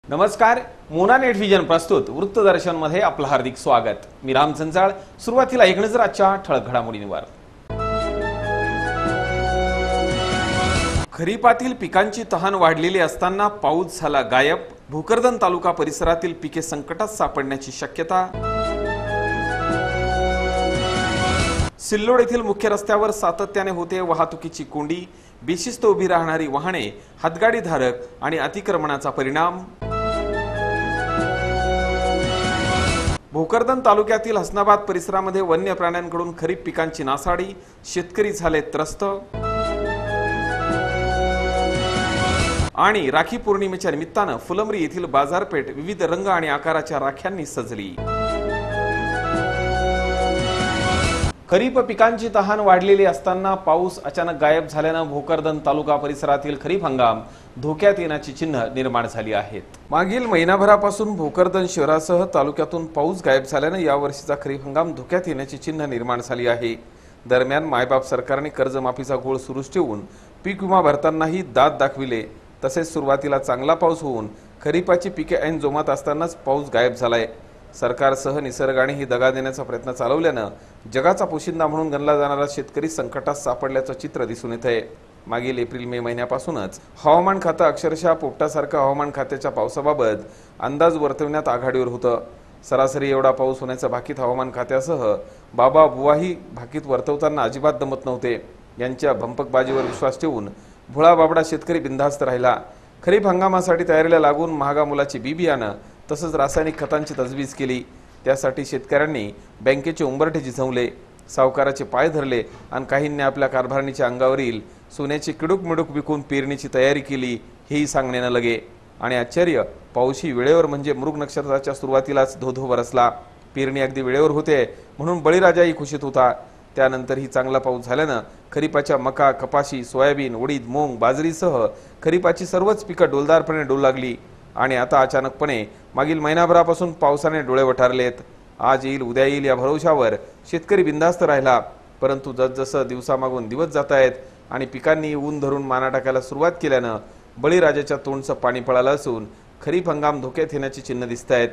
नमस्कार, Mona net vision प्रस्तुत वृत्तदर्शन मध्ये आपलं हार्दिक स्वागत। मी राम संचाळ। सुरुवातीला एक नजर आजच्या ठळक घडामोडींवर। खरीपातील पिकांची तहान वाढलेली असताना पाऊस झाला गायब। भोकरदन तालुका परिसरातील पिके संकटात सापडण्याची शक्यता। सिल्लोड येथील मुख्य रस्त्यावर सातत्याने होते वाहतुकीची कोंडी। बेशिस्त उभी राहणारी वाहने, हातगाडी धारक आणि अतिक्रमणाचा परिणाम। भोकरदन तालुक्यातील हसनाबाद परिसरामध्ये वन्य प्राण्यांकडून खरीप पिकांची नासाडी, शेतकरी झाले त्रस्त। आणि राखी पौर्णिमेच्या निमित्तानं फुलंब्री येथील बाजारपेठ विविध रंग आणि आकाराच्या राख्यांनी सजली। खरीप पिकांची तहान वाढलेली असताना पाऊस अचानक गायब झाल्यानं भोकरदन तालुका परिसरातील खरीप हंगाम धोक्यात येण्याची चिन्ह निर्माण झाली आहेत। मागील महिनाभरापासून भोकरदन शहरासह तालुक्यातून पाऊस गायब झाल्यानं यावर्षीचा खरीप हंगाम धोक्यात येण्याची चिन्ह निर्माण झाली आहे। दरम्यान मायबाप सरकारने कर्जमाफीचा घोळ सुरूच ठेवून पीक विमा भरतानाही दात दाखविले। तसेच सुरुवातीला चांगला पाऊस होऊन खरीपाची पिके ऐन जोमात असतानाच पाऊस गायब झालाय। सरकारसह निसर्गाने ही दगा देण्याचा प्रयत्न चालवल्यानं जगाचा पोशिंदा म्हणून गणला जाणारा शेतकरी संकटात सापडल्याचं चित्र दिसून येत आहे। मागील एप्रिल मे महिन्यापासूनच हवामान खातं अक्षरशः पोपटासारखं हवामान खात्याच्या पावसाबाबत अंदाज वर्तवण्यात आघाडीवर होतं। सरासरी एवढा पाऊस होण्याचं भाकीत हवामान खात्यासह बाबा बुवाही भाकीत वर्तवताना अजिबात दमत नव्हते। यांच्या भंपकबाजीवर विश्वास ठेवून भोळा बाबडा शेतकरी बिनधास्त राहिला। खरीप हंगामासाठी तयारीला लागून महागा मुलाची बी बियाणं तसंच रासायनिक खतांची तजवीज केली। त्यासाठी शेतकऱ्यांनी बँकेचे उंबरठे झिजवले, सावकाराचे पाय धरले आणि काहींनी आपल्या कारभारणीच्या अंगावरील सोन्याची किडूक मिडूक विकून पेरणीची तयारी केली। हेही सांगणे न लगे। आणि आश्चर्य, पाऊसही वेळेवर म्हणजे मृग नक्षत्राच्या सुरुवातीलाच धोधो बरसला। पेरणी अगदी वेळेवर होते म्हणून बळीराजाही खुशीत होता। त्यानंतरही चांगला पाऊस झाल्यानं खरीपाच्या मका, कपाशी, सोयाबीन, उडीद, मूग, बाजरीसह खरीपाची सर्वच पिकं डोलदारपणे डोलू लागली। आणि आता अचानकपणे मागील महिनाभरापासून पावसाने डोळे वठारलेत। आज येईल उद्या येईल या भरोशावर शेतकरी बिंदास्त राहिला। परंतु जसजसं दिवसामागून दिवस जात आहेत आणि पिकांनी ऊन धरून माना टाकायला सुरुवात केल्यानं बळीराजाच्या तोंडचं पाणी पळालं असून खरीप हंगाम धोक्यात येण्याची चिन्ह दिसत आहेत।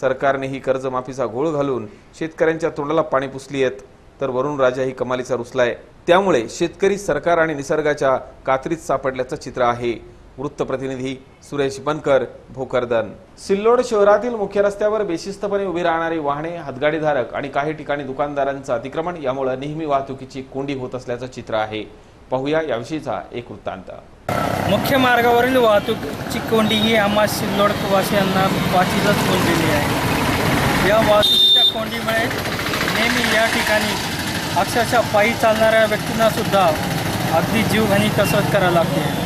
सरकारने ही कर्जमाफीचा घोळ घालून शेतकऱ्यांच्या तोंडाला पाणी पुसली आहेत, तर वरुण राजा ही कमालीचा रुसलाय। त्यामुळे शेतकरी सरकार आणि निसर्गाच्या कात्रीत सापडल्याचं चित्र आहे। वृत्तप्रतिनिधी सुरेश बनकर, भोकरदन। सिल्लोड शहरातील मुख्य रस्त्यावर बेशिस्तपणे उभी राहणारी वाहने, हातगाडीधारक आणि काही ठिकाणी दुकानदारांचं अतिक्रमण यामुळे नेहमी वाहतुकीची कोंडी होत असल्याचं चित्र आहे। पाहूया याविषयीचा एक वृत्तांत। मुख्य मार्गावरील वाहतुकीची कोंडी ही आम्हा सिल्लोड वासियांना पाठीलाच कोंडलेली आहे। या वाहतुकीच्या कोंडीमुळे नेहमी या ठिकाणी अक्षरशः पायी चालणाऱ्या व्यक्तींना सुद्धा अगदी जीवघेणी कसरत करावी लागते।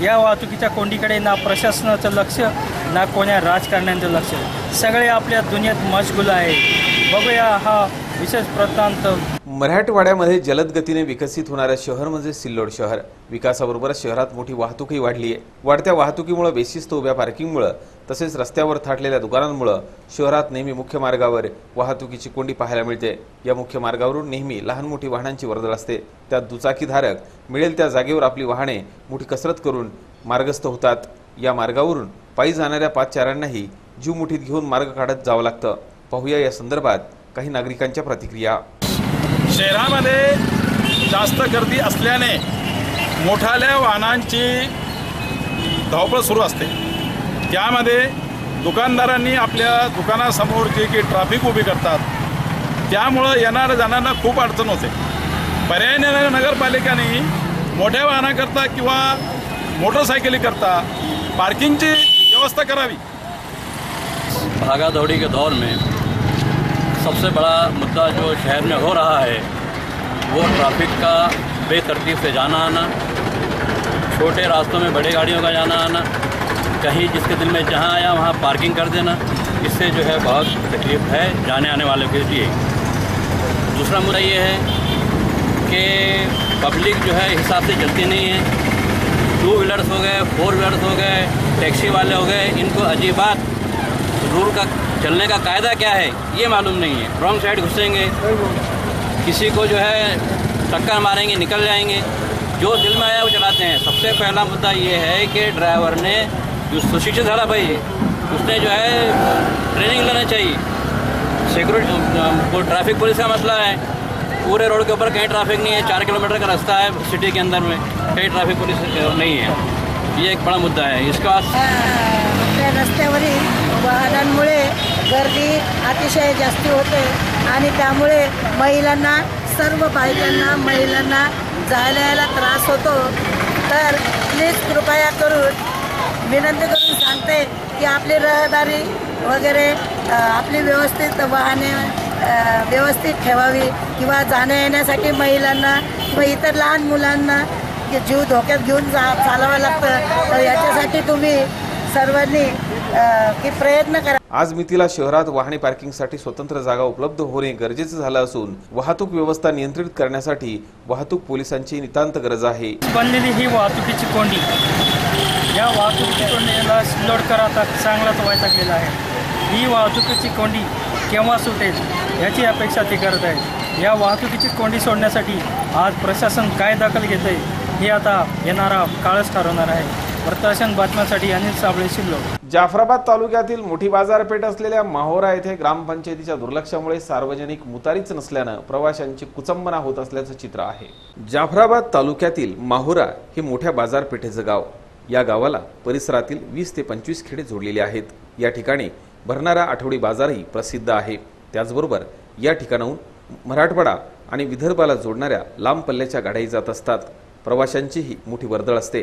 या वाहतुकीच्या कोंडीकडे ना प्रशासनाचं लक्ष ना कोण्या राजकारण्यांचं लक्ष, सगळे आपल्या दुनियेत मशगूल आहे। बघूया हा विशेष वृत्तांत। मराठवाड्यामध्ये जलद गतीने विकसित होणारे शहर म्हणजे सिल्लोड शहर। विकासाबरोबरच शहरात मोठी वाहतूकही वाढली आहे। वाढत्या वाहतुकीमुळे, बेशिस्त उभ्या पार्किंगमुळे तसेच रस्त्यावर थाटलेल्या दुकानांमुळे शहरात नेहमी मुख्य मार्गावर वाहतुकीची कोंडी पाहायला मिळते। या मुख्य मार्गावरून नेहमी लहान मोठी वाहनांची वर्दळ असते। त्यात दुचाकीधारक मिळेल त्या जागेवर आपली वाहने मोठी कसरत करून मार्गस्थ होतात। या मार्गावरून पायी जाणाऱ्या पादचाऱ्यांनाही जीव मुठीत घेऊन मार्ग काढत जावं लागतं। पाहूया या संदर्भात काही नागरिकांच्या प्रतिक्रिया। शहरामध्ये जास्त गर्दी असल्याने मोठाल्या वाहनांची धावपळ सुरू असते। त्यामध्ये दुकानदारांनी आपल्या दुकानासमोर जे की ट्रॅफिक उभी करतात, त्यामुळं येणाऱ्या जाणाऱ्यांना खूप अडचण होते। पर्यायाने नगरपालिकेने मोठ्या वाहनाकरता किंवा मोटरसाइकिलीकरता पार्किंगची व्यवस्था करावी। भागा दौड़ी के दौर में सबसे बड़ा मुद्दा जो शहर में हो रहा है वो ट्रैफिक का बेतरतीब से जाना आना, छोटे रास्तों में बड़ी गाड़ियों का जाना आना, कहीं जिसके दिल में जहाँ आया वहाँ पार्किंग कर देना, इससे जो है बहुत तकलीफ है जाने आने वालों के लिए। दूसरा मुद्दा ये है कि पब्लिक जो है हिसाब से चलती नहीं है। 2 व्हीलर्स हो गए, 4 व्हीलर्स हो गए, टैक्सी वाले हो गए, इनको अजीबात रूल का चलने का कायदा क्या है ये मालूम नहीं है। रॉन्ग साइड घुसेंगे, किसी को जो है टक्कर मारेंगे, निकल जाएंगे, जो दिल में आया वो चलाते हैं। सबसे पहला मुद्दा ये है कि ड्राइवर ने जो सुशिक्षित झाला पाहिजे उसने जो है ट्रेनिंग लेना चाहिए। सिक्योरिटी वो ट्रैफिक पुलिस का मसला है, पूरे रोड के ऊपर कहीं ट्रैफिक नहीं है, 4 किलोमीटर का रास्ता है सिटी के अंदर में, कहीं ट्रॅफिक पुलिस नहीं है, ये एक बड़ा मुद्दा है। इसका आपल्या रस्त्यावरील वाहनांमुळे गर्दी अतिशय जास्त होते आणि त्यामुळे महिलांना, सर्व बायकांना, महिलांना जायला यायला त्रास होतो। तर प्लीज कृपया करून विनंती करून सांगते की आपली रहदारी वगैरे आपली व्यवस्थित वाहने व्यवस्थित ठेवावी किंवा जाण्या येण्यासाठी महिलांना किंवा इतर लहान मुलांना जीव धोक्यात घेऊन चालावं लागतं। तर याच्यासाठी तुम्ही सर्वांनी की प्रयत्न करा। आज मितीला शहरात वाहने पार्किंगसाठी स्वतंत्र जागा उपलब्ध होणे गरजेचे झालं असून वाहतूक व्यवस्था नियंत्रित करण्यासाठी वाहतूक पोलिसांची नितांत गरज आहे। बनलेली ही वाहतुकीची कोंडी, या वाहतुकीची कोंडीला सिल्लोडकर आता चांगलाच वैतागलेला आहे। ही वाहतुकीची कोंडी केव्हा सुटेल याची अपेक्षा ते करत आहेत। या वाहतुकीची कोंडी सोडण्यासाठी आज प्रशासन काय दखल घेते हे आता येणारा काळच ठरवणार आहे। प्रशासन बातम्यांसाठी अनिल साबळे, सिल्लोड। जाफराबाद तालुक्यातील मोठी बाजारपेठ असलेल्या माहोरा येथे ग्रामपंचायतीच्या दुर्लक्षामुळे सार्वजनिक मुतारीच नसल्याने प्रवाशांची कुचंबना होत असल्याचं चित्र आहे। जाफराबाद तालुक्यातील माहोरा हे मोठ्या बाजारपेठेचं गाव। या गावाला परिसरातील 20 ते 25 खेडे जोडलेली आहेत। या ठिकाणी भरणारा आठवडी बाजारही प्रसिद्ध आहे। त्याचबरोबर या ठिकाणाहून मराठवाडा आणि विदर्भाला जोडणाऱ्या लांब पल्ल्याच्या गाड्याही जात असतात। प्रवाशांचीही मोठी वर्दळ असते,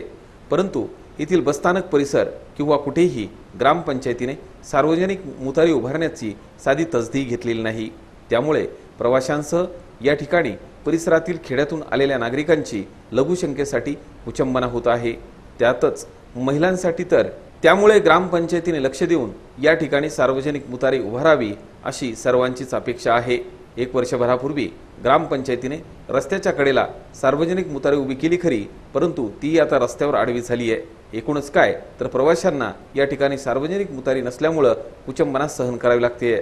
परंतु येथील बसस्थानक परिसर किंवा कुठेही ग्रामपंचायतीने सार्वजनिक मुतारी उभारण्याची साधी तसदी घेतलेली नाही। त्यामुळे प्रवाशांसह या ठिकाणी परिसरातील खेड्यातून आलेल्या नागरिकांची लघुशंकेसाठी कुचंबना होत आहे। त्यातच महिलांसाठी तर त्यामुळे ग्रामपंचायतीने लक्ष देऊन या ठिकाणी सार्वजनिक मुतारी उभारावी अशी सर्वांचीच अपेक्षा आहे। 1 वर्षभरापूर्वी ग्रामपंचायतीने रस्त्याच्या कडेला सार्वजनिक मुतारी उभी केली खरी, परंतु ती आता रस्त्यावर आडवी झाली आहे। एकूणच काय तर प्रवाशांना या ठिकाणी सार्वजनिक मुतारी नसल्यामुळे कुचंबना सहन करावी लागते।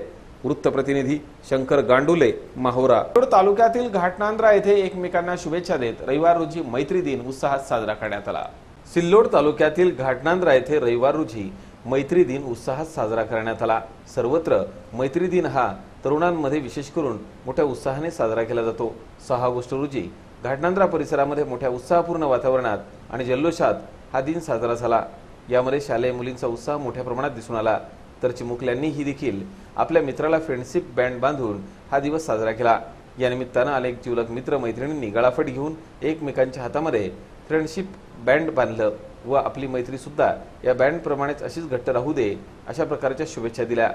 वृत्तप्रतिनिधी शंकर गांडुले, माहोरा। तालुक्यातील घाटनांद्रा येथे एकमेकांना शुभेच्छा देत रविवार रोजी मैत्री दिन उत्साहात साजरा करण्यात आला। सिल्लोड तालुक्यातील घाटनांद्रा येथे रविवार रोजी मैत्री दिन उत्साहात साजरा करण्यात आला। सर्वत्र मैत्री दिन हा तरुणांमध्ये विशेष करून मोठ्या उत्साहाने साजरा केला जातो। 6 ऑगस्ट रोजी घाटनांद्रा परिसरामध्ये मोठ्या उत्साहपूर्ण वातावरणात आणि जल्लोषात हा दिन साजरा झाला। यामध्ये शालेय मुलींचा उत्साह मोठ्या प्रमाणात दिसून आला, तर चिमुकल्यांनीही देखील आपल्या मित्राला फ्रेंडशिप बँड बांधून हा दिवस साजरा केला। या निमित्तानं अनेक जिवलग मित्र मैत्रिणींनी गळाफट घेऊन एकमेकांच्या हातामध्ये फ्रेंडशिप बँड बांधलं व आपली मैत्री सुद्धा या बँड प्रमाणेच अशीच घट्ट राहू दे अशा प्रकारच्या शुभेच्छा दिल्या।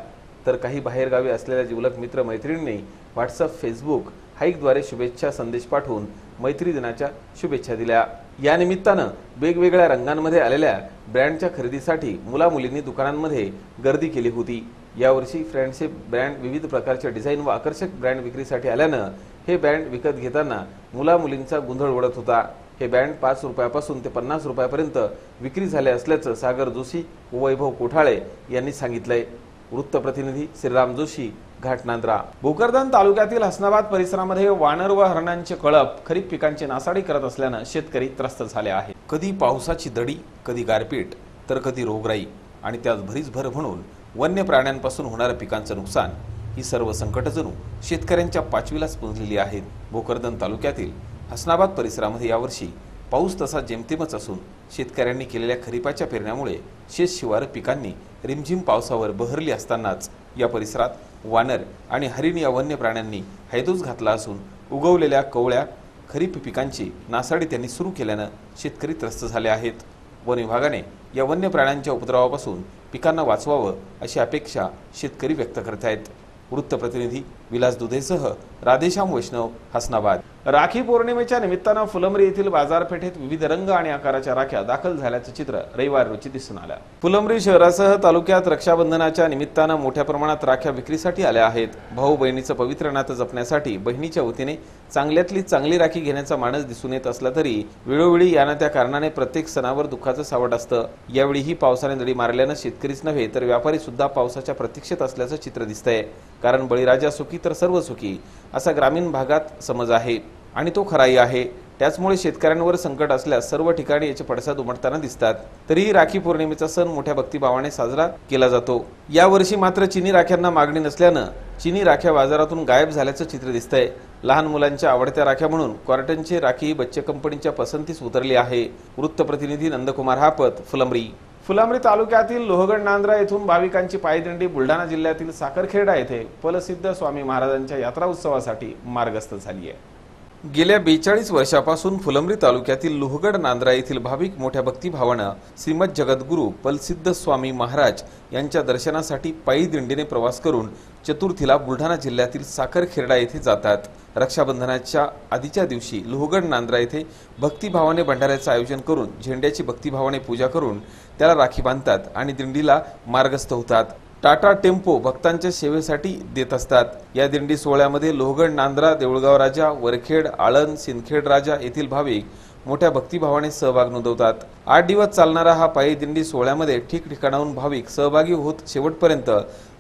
तर काही बाहेरगावी असलेल्या जिवलग मित्र मैत्रिणींनी व्हॉट्सअप, फेसबुक हाईकद्वारे शुभेच्छा संदेश पाठवून मैत्री दिनाच्या शुभेच्छा दिल्या। या निमित्तानं वेगवेगळ्या रंगांमध्ये आलेल्या ब्रँडच्या खरेदीसाठी मुलामुलींनी दुकानांमध्ये गर्दी केली होती। यावर्षी फ्रेंडशिप ब्रँड विविध प्रकारच्या डिझाईन व आकर्षक ब्रँड विक्रीसाठी आल्यानं हे ब्रँड विकत घेताना मुलामुलींचा गोंधळ उडत होता। हे बँड 5 रुपयापासून ते 50 रुपयापर्यंत विक्री झाले असल्याचं सागर जोशी व वैभव कोठाळे यांनी सांगितलंय। वृत्तप्रतिनिधी श्रीराम जोशी, घाटनांद्रा। भोकरदन तालुक्यातील हसनाबाद परिसरामध्ये वानर व हरणांचे कळप खरीप पिकांची नासाडी करत असल्यानं शेतकरी त्रस्त झाले आहेत। कधी पावसाची दडी, कधी गारपीट, तर कधी रोगराई आणि त्यात भरीसभर म्हणून वन्य प्राण्यांपासून होणाऱ्या पिकांचं नुकसान, ही सर्व संकट जणू शेतकऱ्यांच्या पाचवीलाच पुंजलेली आहेत। भोकरदन तालुक्यातील हसनाबाद परिसरामध्ये यावर्षी पाऊस तसा जेमतेमच असून शेतकऱ्यांनी केलेल्या खरीपाच्या पेरण्यामुळे शेतशिवार पिकांनी रिमझिम पावसावर बहरली असतानाच या परिसरात वानर आणि हरिण या वन्य प्राण्यांनी हैदोस घातला असून उगवलेल्या कवळ्या खरीप पिकांची नासाडी त्यांनी सुरू केल्यानं शेतकरी त्रस्त झाले आहेत। वन विभागाने या वन्य प्राण्यांच्या उपद्रवापासून पिकांना वाचवावं अशी अपेक्षा शेतकरी व्यक्त करत आहेत। वृत्तप्रतिनिधी विलास दुधेसह राधेश्याम वैष्णव, हसनाबाद। राखी पौर्णिमेच्या निमित्तानं फुलंब्री येथील बाजारपेठेत विविध रंग आणि आकाराच्या राख्या दाखल झाल्याचं चित्र रविवार रोजी दिसून आलं। फुलंब्री शहरासह तालुक्यात रक्षाबंधनाच्या निमित्तानं मोठ्या प्रमाणात राख्या विक्रीसाठी आल्या आहेत। भाऊ बहिणीचं पवित्र नातं जपण्यासाठी बहिणीच्या वतीने चांगल्यातली चांगली राखी घेण्याचा मानस दिसून येत असला तरी वेळोवेळी या त्या कारणाने प्रत्येक सणावर दुःखाचं सावट असतं। यावेळीही पावसाने दडी मारल्यानं शेतकरीच नव्हे तर व्यापारी सुद्धा पावसाच्या प्रतीक्षेत असल्याचं चित्र दिसतंय। कारण बळीराजा सुखी तर सर्व सुखी असा ग्रामीण भागात समज आहे आणि तो खराही आहे। त्याचमुळे शेतकऱ्यांवर संकट असल्यास सर्व ठिकाणी याचे पडसाद उमटताना दिसतात। तरीही राखी पौर्णिमेचा सण मोठ्या भक्तिभावाने साजरा केला जातो। यावर्षी मात्र चिनी राख्यांना मागणी नसल्यानं चिनी राख्या बाजारातून गायब झाल्याचं चित्र दिसतंय। लहान मुलांच्या आवडत्या राख्या म्हणून कॉटनची राखी बच्चे कंपनीच्या पसंतीस उतरली आहे। वृत्तप्रतिनिधी नंदकुमार हापत, फुलंब्री। फुलंब्री तालुक्यातील लोहगड नांद्रा येथून भाविकांची पायदिंडी बुलढाणा जिल्ह्यातील साखरखेडा येथे प्रसिद्ध स्वामी महाराजांच्या यात्रा उत्सवासाठी मार्गस्थ झाली आहे। गेल्या 42 वर्षापासून फुलंब्री तालुक्यातील लोहगड नांद्रा येथील भाविक मोठ्या भक्तिभावानं श्रीमद जगद्गुरू प्रसिद्ध स्वामी महाराज यांच्या दर्शनासाठी पायी दिंडीने प्रवास करून चतुर्थीला बुलढाणा जिल्ह्यातील साखरखेडा येथे जातात। रक्षाबंधनाच्या आधीच्या दिवशी लोहगड नांद्रा येथे भक्तिभावाने भंडाऱ्याचे आयोजन करून झेंड्याची भक्तिभावाने पूजा करून त्याला राखी बांधतात आणि दिंडीला मार्गस्थ होतात। टाटा टेम्पो भक्तांच्या सेवेसाठी देत असतात। या दिंडी सोहळ्यामध्ये लोहगड नांद्रा, देऊळगाव राजा, वरखेड, आळंद, सिंदखेड राजा येथील भाविक मोठ्या भक्तिभावाने सहभाग नोंदवतात। 8 दिवस चालणारा हा पायी दिंडी सोहळ्यामध्ये ठिकठिकाणाहून भाविक सहभागी होत शेवटपर्यंत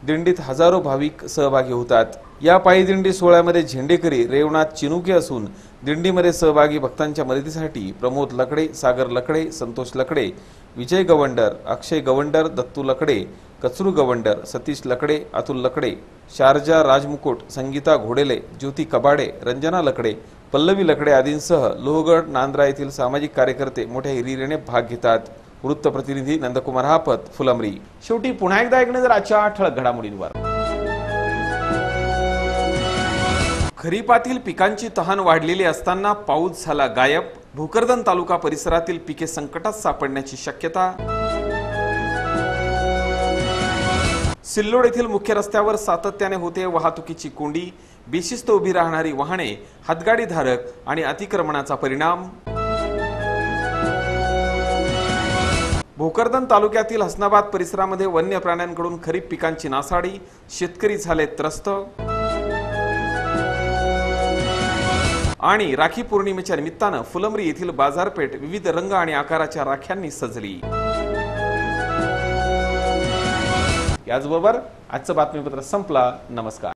दिंडीत हजारो भाविक सहभागी होतात। या पायी दिंडी सोहळ्यामध्ये झेंडेकरी रेवनाथ चिनुके असून दिंडीमध्ये सहभागी भक्तांच्या मदतीसाठी प्रमोद लकडे, सागर लकडे, संतोष लकडे, विजय गवंडर, अक्षय गवंडर, दत्तू लकडे, कचरू गवंडर, सतीश लकडे, अतुल लकडे, शारजा राजमुकुट, संगीता घोडेले, ज्योती कबाडे, रंजना लकडे, पल्लवी लकडे आदींसह लोहगड नांद्रा येथील सामाजिक कार्यकर्ते मोठ्या हिरिरीने भाग घेतात। वृत्तप्रतिनिधी नंदकुमार हापत, फुलंब्री। शेवटी पुन्हा एकदा एक नजर आजच्या ठळक घडामोडींवर। खरीपातील पिकांची तहान वाढलेली असताना पाऊस झाला गायब। भोकरदन तालुका परिसरातील पिके संकटात सापडण्याची शक्यता। सिल्लोड येथील मुख्य रस्त्यावर सातत्याने होते वाहतुकीची कोंडी। बेशिस्त उभी राहणारी वाहने, हातगाडी धारक आणि अतिक्रमणाचा परिणाम। भोकरदन तालुक्यातील हसनाबाद परिसरामध्ये वन्य प्राण्यांकडून खरीप पिकांची नासाडी, शेतकरी झाले त्रस्त। आणि राखी पौर्णिमेच्या निमित्तानं फुलंब्री येथील बाजारपेठ विविध रंग आणि आकाराच्या राख्यांनी सजली। याचबरोबर आजचं बातमीपत्र संपला। नमस्कार।